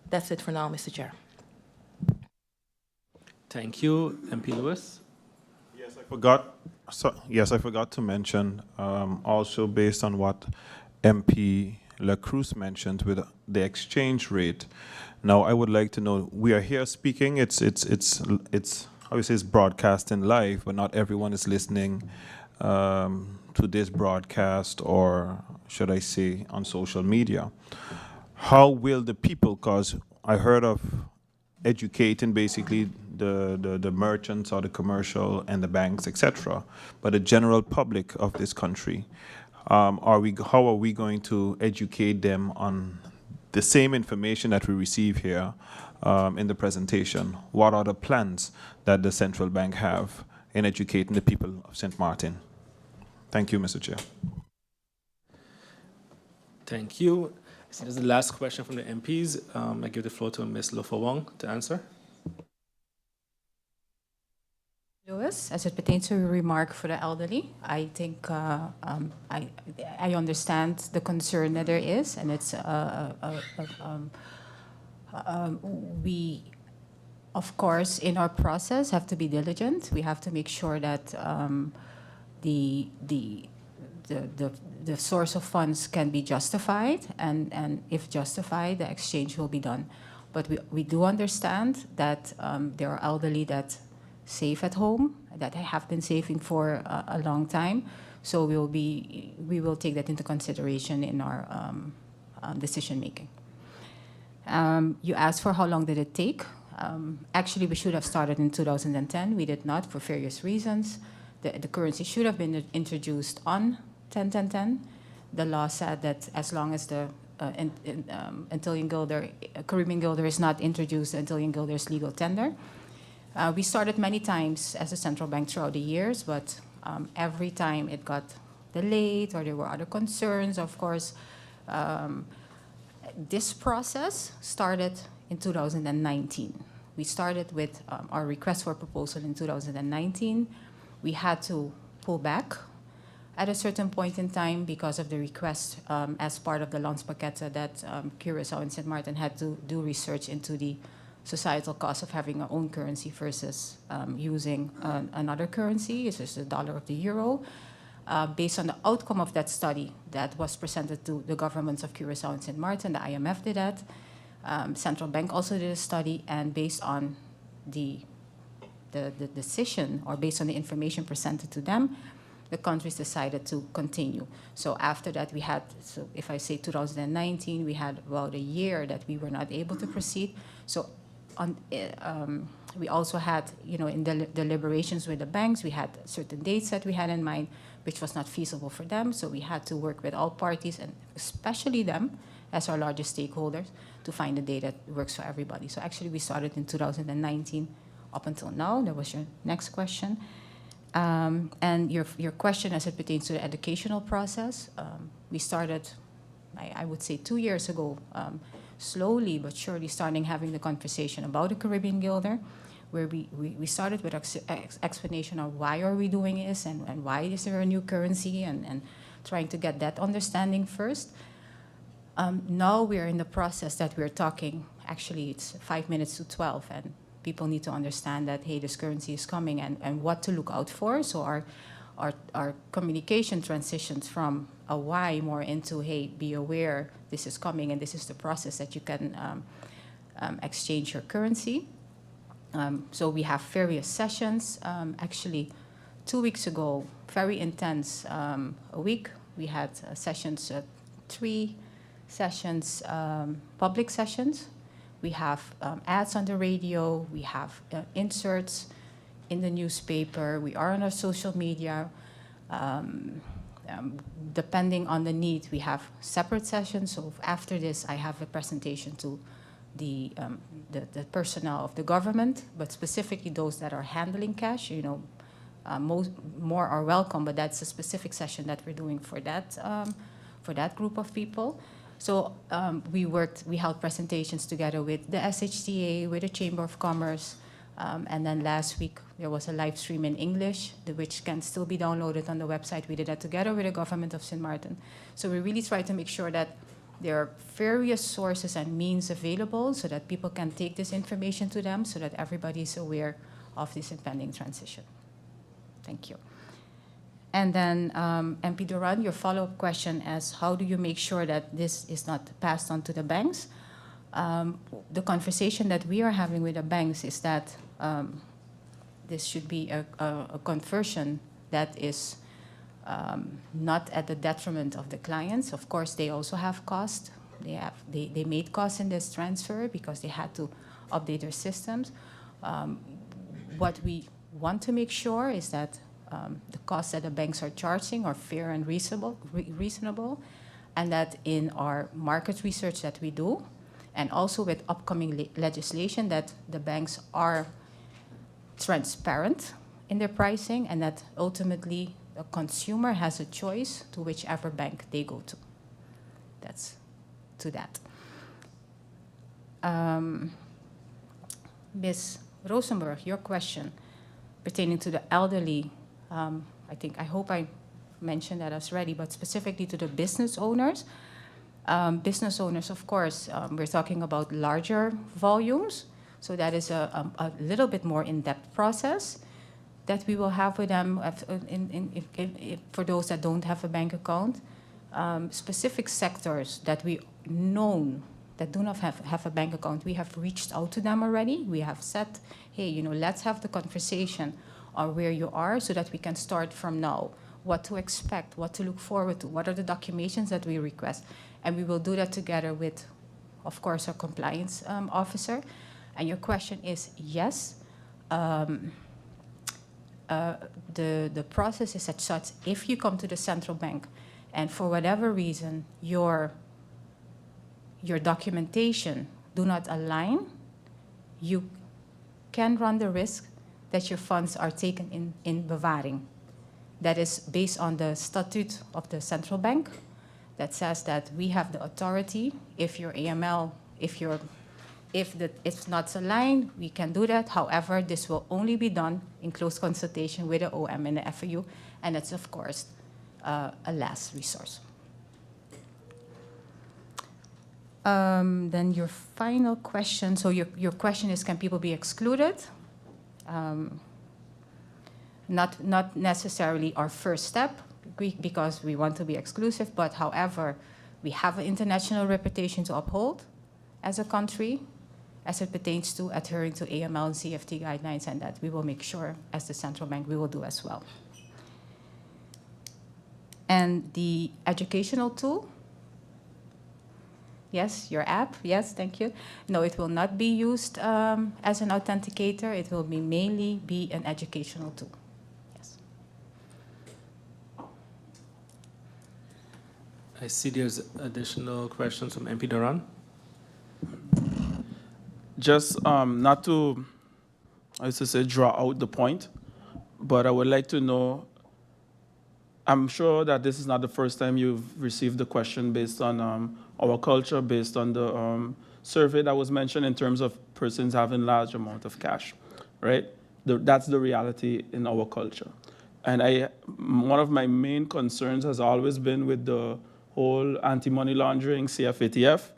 That's it for now, Mr. Chair. Thank you, MP Lewis. Yes, I forgot. I forgot to mention also based on what MP La Cruz mentioned with the exchange rate. Now, I would like to know. We are here speaking. It's obviously it's broadcasting live, but not everyone is listening to this broadcast, or should I say, on social media. How will the people, because I heard of educating basically the merchants or the commercial and the banks, etc., but the general public of this country, how are we going to educate them on the same information that we receive here in the presentation? What are the plans that the central bank have in educating the people of St. Martin? Thank you, Mr. Chair. Thank you. I see this is the last question from the MPs. I give the floor to Ms. Lofa Wong to answer. Lewis, as it pertains to your remark for the elderly, I think I understand the concern that there is, and it's we, of course, in our process, have to be diligent. We have to make sure that the source of funds can be justified, and if justified, the exchange will be done. But we do understand that there are elderly that save at home, that have been saving for a long time. So we will take that into consideration in our decision making. You asked for how long did it take. Actually, we should have started in 2010. We did not for various reasons. The currency should have been introduced on 10-10-10. The law said that as long as the Antillean guilder, Caribbean guilder is not introduced, Antillean guilder is legal tender. We started many times as a central bank throughout the years, but every time it got delayed or there were other concerns, of course. This process started in 2019. We started with our request for proposal in 2019. We had to pull back at a certain point in time because of the request as part of the Landspakketten that Curaçao and St. Martin had to do research into the societal cost of having our own currency versus using another currency, it's just the dollar of the euro. Based on the outcome of that study that was presented to the governments of Curaçao and St. Martin, the IMF did that. Central Bank also did a study, and based on the decision, or based on the information presented to them, the countries decided to continue. So after that, we had, so if I say 2019, we had about a year that we were not able to proceed. So we also had, in the deliberations with the banks, we had certain dates that we had in mind, which was not feasible for them. So we had to work with all parties, and especially them, as our largest stakeholders, to find a date that works for everybody. So actually, we started in 2019 up until now. That was your next question. And your question as it pertains to the educational process, we started, I would say 2 years ago, slowly but surely starting having the conversation about the Caribbean guilder, where we started with explanation of why are we doing this, and why is there a new currency, and trying to get that understanding first. Now we're in the process that we're talking, actually it's 5 minutes to 12, and people need to understand that, hey, this currency is coming, and what to look out for. So our communication transitions from a why more into, hey, be aware this is coming, and this is the process that you can exchange your currency. So we have various sessions. Actually, 2 weeks ago, very intense a week. We had sessions, 3 sessions, public sessions. We have ads on the radio. We have inserts in the newspaper. We are on our social media. Depending on the need, we have separate sessions. So after this, I have a presentation to the personnel of the government, but specifically those that are handling cash. More are welcome, but that's a specific session that we're doing for that group of people. So we held presentations together with the SHTA, with the Chamber of Commerce, and then last week there was a live stream in English, which can still be downloaded on the website. We did that together with the government of St. Martin. So we really try to make sure that there are various sources and means available so that people can take this information to them, so that everybody is aware of this impending transition. Thank you. And then MP Duran, your follow-up question is, how do you make sure that this is not passed on to the banks? The conversation that we are having with the banks is that this should be a conversion that is not at the detriment of the clients. Of course, they also have cost. They made costs in this transfer because they had to update their systems. What we want to make sure is that the costs that the banks are charging are fair and reasonable, and that in our market research that we do, and also with upcoming legislation, that the banks are transparent in their pricing, and that ultimately the consumer has a choice to whichever bank they go to. That's to that. Ms. Rosenberg, your question pertaining to the elderly, I hope I mentioned that as already, but specifically to the business owners. Business owners, of course, we're talking about larger volumes, so that is a little bit more in-depth process that we will have with them for those that don't have a bank account. Specific sectors that we know that do not have a bank account, we have reached out to them already. We have said, hey, let's have the conversation on where you are so that we can start from now. What to expect, what to look forward to, what are the documentations that we request. And we will do that together with, of course, our compliance officer. And your question is, yes, the process is such, if you come to the central bank and for whatever reason your documentation do not align, you can run the risk that your funds are taken in bewaring. That is based on the statute of the central bank that says that we have the authority, if your AML, if it's not aligned, we can do that. However, this will only be done in close consultation with the OM and the FAU, and it's, of course, a last resource. Then your final question, so your question is, can people be excluded? Not necessarily our first step, because we want to be exclusive, but however, we have an international reputation to uphold as a country, as it pertains to adhering to AML and CFT guidelines, and that we will make sure, as the central bank, we will do as well. And the educational tool, yes, your app, yes, thank you. No, it will not be used as an authenticator. It will mainly be an educational tool. Yes. I see there's additional questions from MP Duran. Just not to, I used to say, draw out the point, but I would like to know, I'm sure that this is not the first time you've received the question based on our culture, based on the survey that was mentioned in terms of persons having large amount of cash, right? That's the reality in our culture. And one of my main concerns has always been with the whole anti-money laundering, CFATF,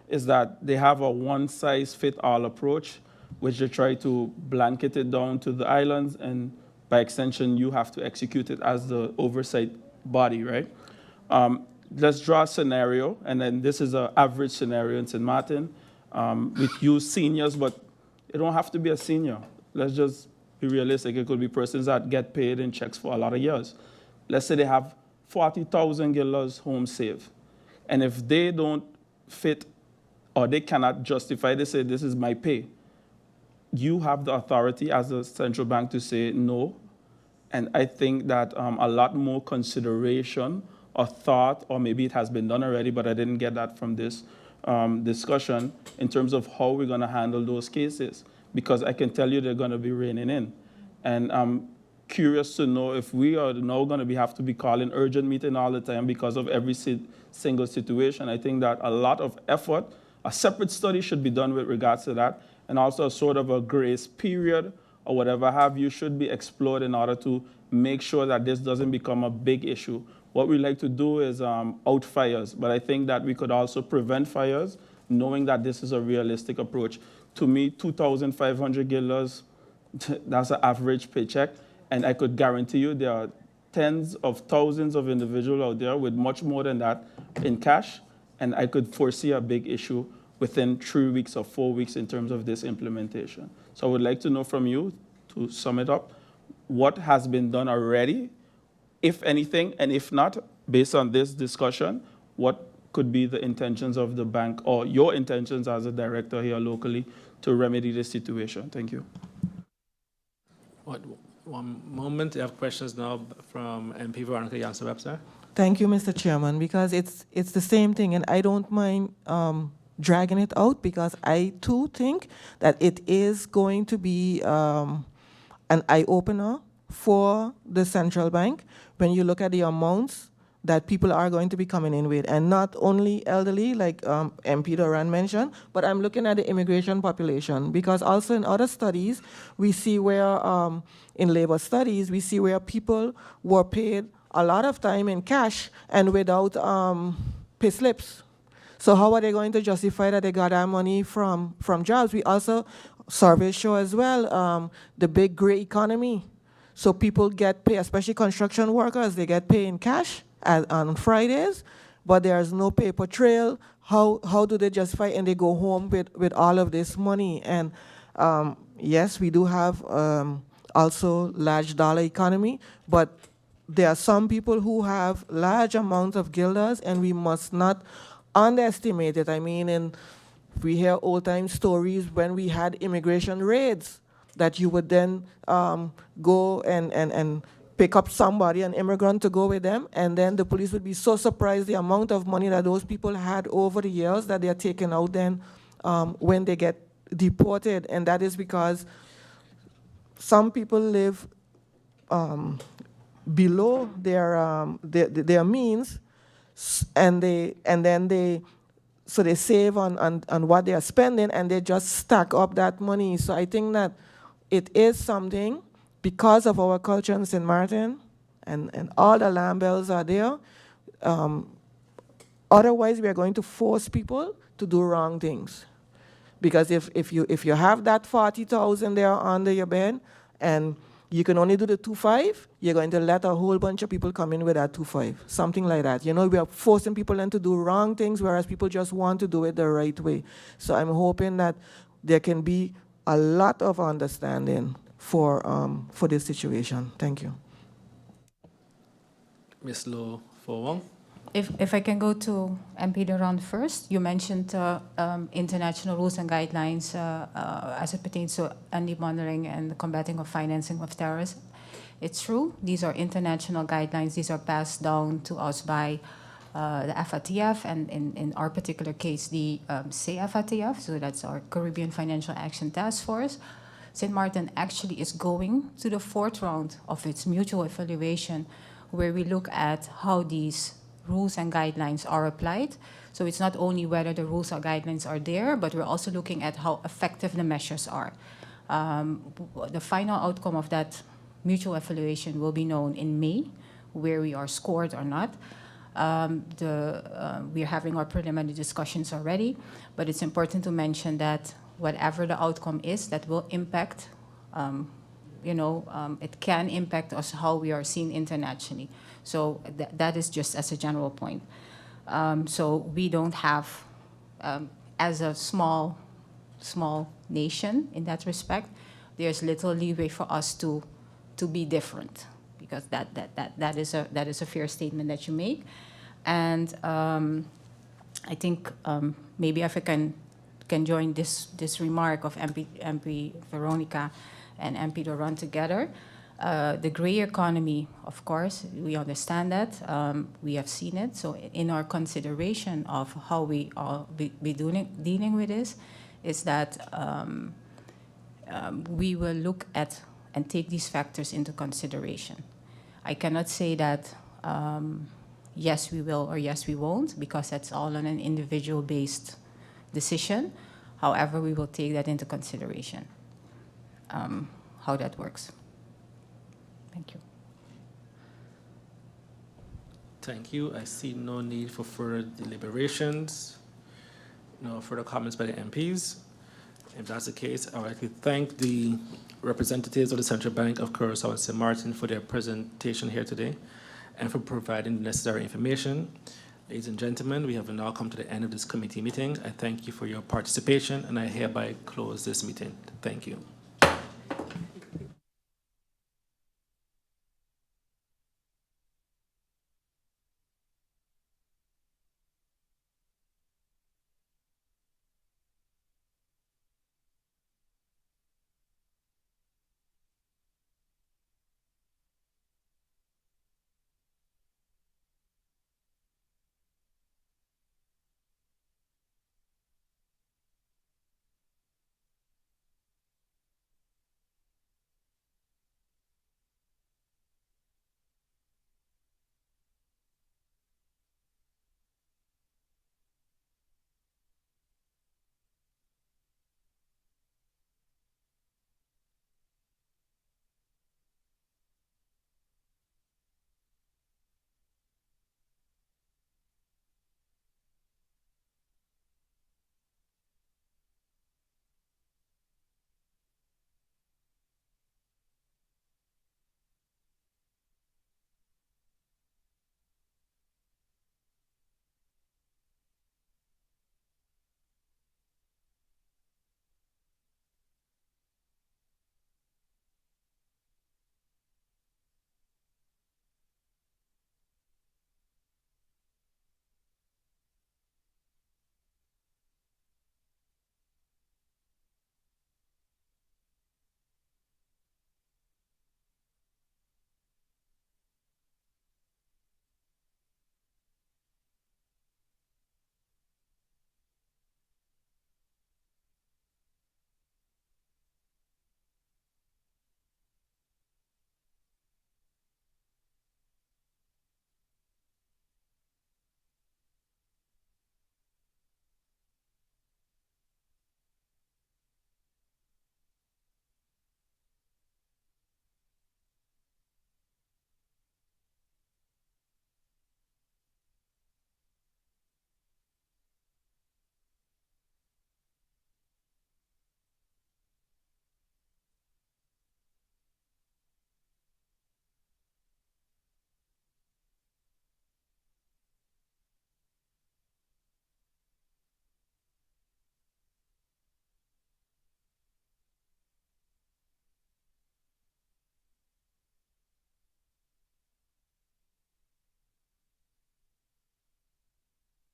is that they have a one-size-fits-all approach, which they try to blanket it down to the islands, and by extension, you have to execute it as the oversight body, right? Let's draw a scenario, and then this is an average scenario in St. Martin. We use seniors, but it don't have to be a senior. Let's just be realistic. It could be persons that get paid in checks for a lot of years. Let's say they have $40,000 home saved. And if they don't fit or they cannot justify, they say, this is my pay, you have the authority as a central bank to say no. And I think that a lot more consideration or thought, or maybe it has been done already, but I didn't get that from this discussion in terms of how we're going to handle those cases, because I can tell you they're going to be reining in. And I'm curious to know if we are now going to have to be calling urgent meeting all the time because of every single situation. I think that a lot of effort, a separate study should be done with regards to that, and also a sort of a grace period or whatever have you should be explored in order to make sure that this doesn't become a big issue. What we like to do is out fires, but I think that we could also prevent fires, knowing that this is a realistic approach. To me, $2,500, that's an average paycheck, and I could guarantee you there are tens of thousands of individuals out there with much more than that in cash, and I could foresee a big issue within 3 weeks or 4 weeks in terms of this implementation. So I would like to know from you, to sum it up, what has been done already, if anything, and if not, based on this discussion, what could be the intentions of the bank or your intentions as a director here locally to remedy this situation? Thank you. One moment, you have questions now from MP Veronica Janssen-Webster. Thank you, Mr. Chairman, because it's the same thing, and I don't mind dragging it out, because I too think that it is going to be an eye-opener for the central bank when you look at the amounts that people are going to be coming in with, and not only elderly, like MP Doran mentioned, but I'm looking at the immigration population, because also in other studies, we see where, in labor studies, we see where people were paid a lot of time in cash and without pay slips. So how are they going to justify that they got that money from jobs? We also, surveys show as well, the big gray economy. So people get paid, especially construction workers, they get paid in cash on Fridays, but there's no paper trail. How do they justify, and they go home with all of this money? And yes, we do have also large dollar economy, but there are some people who have large amounts of guilders, and we must not underestimate it. I mean, and we hear old-time stories when we had immigration raids, that you would then go and pick up somebody, an immigrant, to go with them, and then the police would be so surprised the amount of money that those people had over the years that they are taken out then when they get deported. And that is because some people live below their means, and then they save on what they are spending, and they just stack up that money. So I think that it is something, because of our culture in St. Martin, and all the alarm bells are there. Otherwise, we are going to force people to do wrong things. Because if you have that 40,000 there under your bed, and you can only do the 2.5, you're going to let a whole bunch of people come in with that 2.5, something like that. You know, we are forcing people in to do wrong things, whereas people just want to do it the right way. So I'm hoping that there can be a lot of understanding for this situation. Thank you. Ms. Lo Fowong. If I can go to MP Duran first, you mentioned international rules and guidelines as it pertains to anti-monitoring and the combating of financing of terrorism. It's true, these are international guidelines. These are passed down to us by the FATF, and in our particular case, the CFATF, so that's our Caribbean Financial Action Task Force. St. Martin actually is going to the 4th round of its mutual evaluation, where we look at how these rules and guidelines are applied. So it's not only whether the rules or guidelines are there, but we're also looking at how effective the measures are. The final outcome of that mutual evaluation will be known in May, where we are scored or not. We are having our preliminary discussions already, but it's important to mention that whatever the outcome is, that will impact, it can impact us how we are seen internationally. So that is just as a general point. So we don't have, as a small nation in that respect, there's little leeway for us to be different, because that is a fair statement that you make. And I think maybe if I can join this remark of MP Veronica and MP Duran together. The gray economy, of course, we understand that. We have seen it. So in our consideration of how we are dealing with this, is that we will look at and take these factors into consideration. I cannot say that yes, we will or yes, we won't, because that's all on an individual-based decision. However, we will take that into consideration, how that works. Thank you. Thank you. I see no need for further deliberations. No further comments by the MPs. If that's the case, I would like to thank the representatives of the Central Bank of Curaçao and St. Martin for their presentation here today and for providing the necessary information. Ladies and gentlemen, we have now come to the end of this committee meeting. I thank you for your participation, and I hereby close this meeting. Thank you.